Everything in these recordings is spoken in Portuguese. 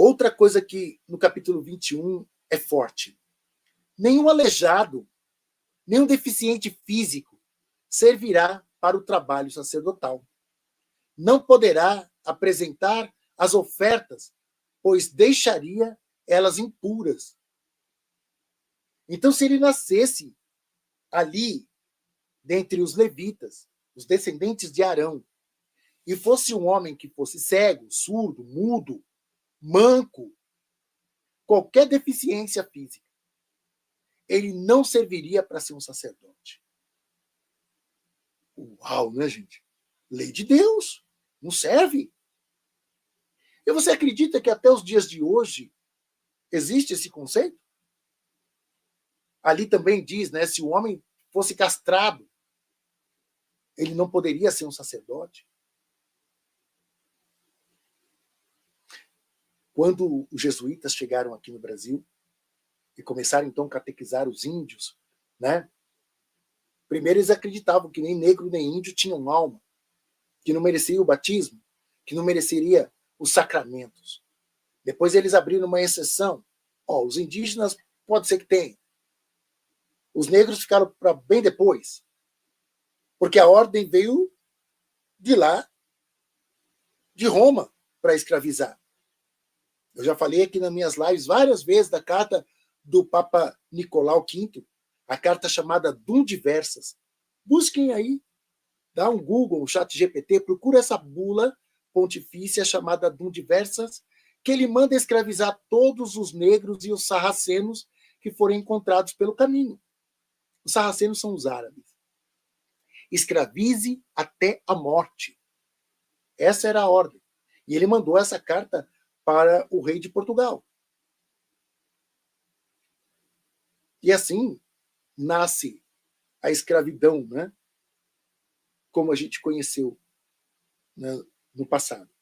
Outra coisa que no capítulo 21 é forte. Nenhum aleijado, nenhum deficiente físico servirá para o trabalho sacerdotal. Não poderá apresentar as ofertas, pois deixaria elas impuras. Então, se ele nascesse ali, dentre os levitas, os descendentes de Arão, e fosse um homem que fosse cego, surdo, mudo, manco, qualquer deficiência física, ele não serviria para ser um sacerdote. Uau, né, gente? Lei de Deus. Não serve. E você acredita que até os dias de hoje existe esse conceito? Ali também diz, né, se o homem fosse castrado, ele não poderia ser um sacerdote. Quando os jesuítas chegaram aqui no Brasil e começaram, então, a catequizar os índios, né? Primeiro eles acreditavam que nem negro nem índio tinham alma, que não merecia o batismo, que não mereceria os sacramentos. Depois eles abriram uma exceção. Os indígenas pode ser que tenham. Os negros ficaram para bem depois, porque a ordem veio de lá, de Roma, para escravizar. Eu já falei aqui nas minhas lives várias vezes da carta do Papa Nicolau V, a carta chamada Dum Diversas. Busquem aí, dá um Google, um ChatGPT, procura essa bula pontifícia chamada Dum Diversas, que ele manda escravizar todos os negros e os sarracenos que forem encontrados pelo caminho. Os sarracenos são os árabes. Escravize até a morte. Essa era a ordem. E ele mandou essa carta para o rei de Portugal. E assim nasce a escravidão, né? Como a gente conheceu, né, no passado.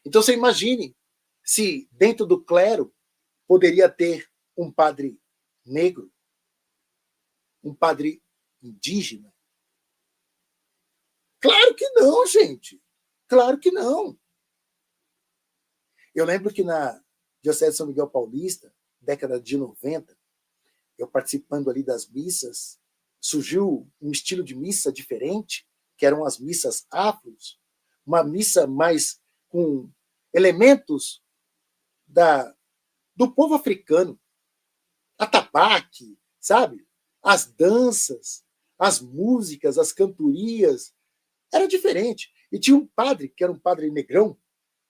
Então você imagine se dentro do clero poderia ter um padre negro, um padre indígena. Claro que não, gente. Claro que não. Eu lembro que na Diocese de São Miguel Paulista, década de 90, eu participando ali das missas, surgiu um estilo de missa diferente, que eram as missas afros, uma missa mais com elementos do povo africano, atabaque, sabe? As danças, as músicas, as cantorias, era diferente. E tinha um padre, que era um padre negrão,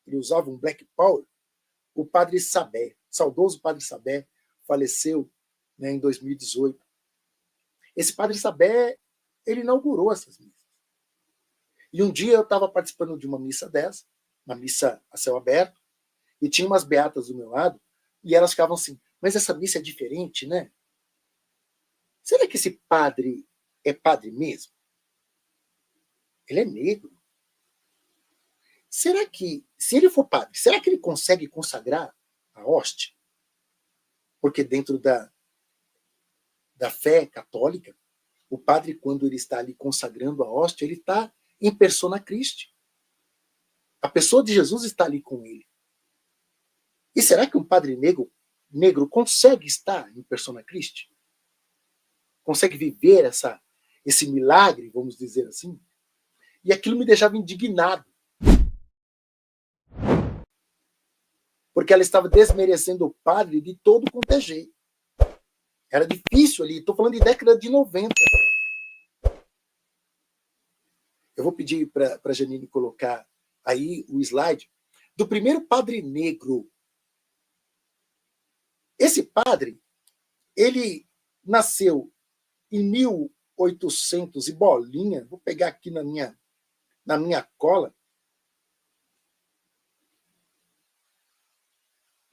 ele usava um black power, o padre Sabé, saudoso padre Sabé, faleceu, né, em 2018. Esse padre Sabé, ele inaugurou essas missas. E um dia eu estava participando de uma missa dessa, uma missa a céu aberto, e tinha umas beatas do meu lado, e elas ficavam assim, mas essa missa é diferente, né? Será que esse padre é padre mesmo? Ele é negro. Será que, se ele for padre, será que ele consegue consagrar a hóstia? Porque dentro da fé católica, o padre, quando ele está ali consagrando a hóstia, ele está em persona Christi. A pessoa de Jesus está ali com ele. E será que um padre negro consegue estar em persona Christi? Consegue viver esse milagre, vamos dizer assim? E aquilo me deixava indignado. Porque ela estava desmerecendo o padre de todo quanto é jeito. Era difícil ali, estou falando de década de 90. Eu vou pedir para a Janine colocar aí o slide do primeiro padre negro. Esse padre, ele nasceu em 1800 e bolinha, vou pegar aqui na minha cola,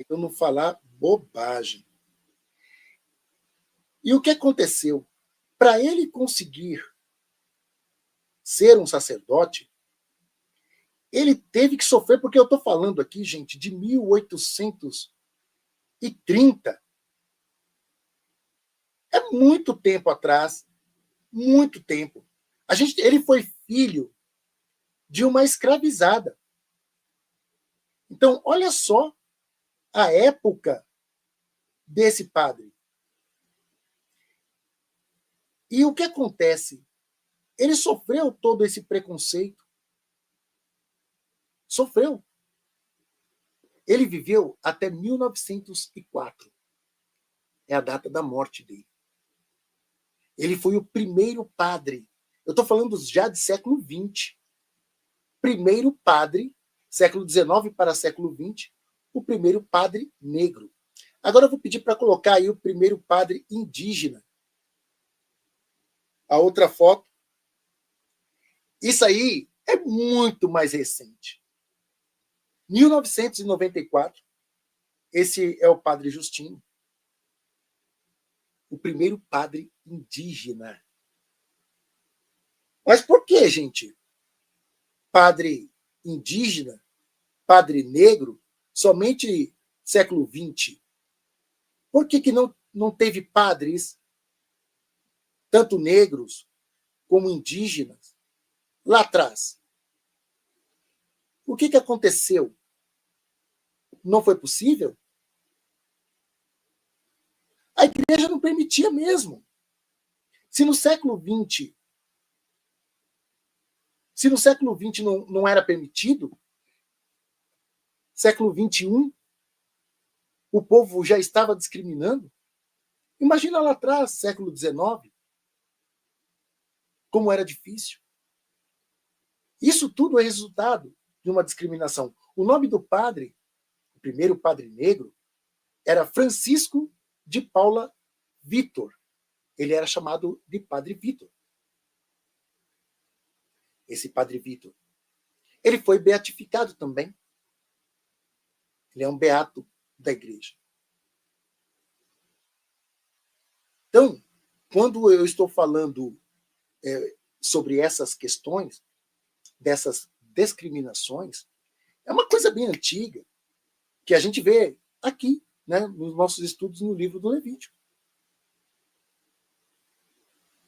para eu não falar bobagem. E o que aconteceu? Para ele conseguir ser um sacerdote, ele teve que sofrer, porque eu estou falando aqui, gente, de 1830. É muito tempo atrás, muito tempo. Ele foi filho de uma escravizada. Então, olha só a época desse padre. E o que acontece? Ele sofreu todo esse preconceito. Sofreu. Ele viveu até 1904. É a data da morte dele. Ele foi o primeiro padre. Eu estou falando já de século XX. Primeiro padre, século XIX para século XX, o primeiro padre negro. Agora eu vou pedir para colocar aí o primeiro padre indígena. A outra foto. Isso aí é muito mais recente. 1994, esse é o padre Justino, o primeiro padre indígena. Mas por que, gente? Padre indígena, padre negro, somente século XX? Por que não teve padres, tanto negros como indígenas, lá atrás? O que aconteceu? Não foi possível? A igreja não permitia mesmo. Se no século XX não era permitido, século XXI, o povo já estava discriminando. Imagina lá atrás, século XIX, como era difícil. Isso tudo é resultado de uma discriminação. O nome do padre, o primeiro padre negro, era Francisco de Paula Vitor. Ele era chamado de Padre Vitor. Esse Padre Vitor. Ele foi beatificado também. Ele é um beato da igreja. Então, quando eu estou falando sobre essas questões, dessas discriminações, é uma coisa bem antiga, que a gente vê aqui, né, nos nossos estudos no livro do Levítico.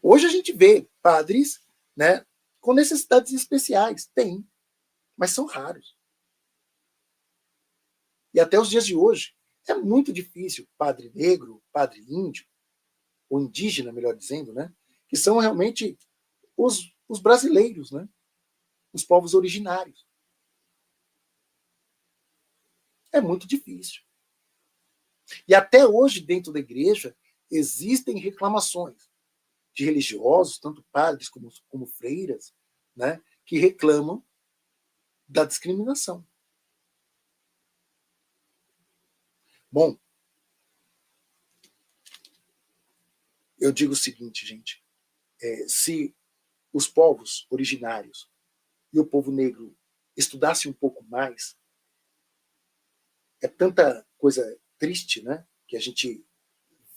Hoje a gente vê padres, né, com necessidades especiais. Tem, mas são raros. E até os dias de hoje, é muito difícil padre negro, padre índio, ou indígena, melhor dizendo, né, que são realmente os brasileiros, né, os povos originários. É muito difícil. E até hoje, dentro da igreja, existem reclamações de religiosos, tanto padres como freiras, né, que reclamam da discriminação. Bom, eu digo o seguinte, gente, se os povos originários e o povo negro estudassem um pouco mais, é tanta coisa triste, né, que a gente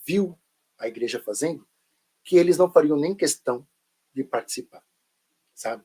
viu a igreja fazendo, que eles não fariam nem questão de participar, sabe?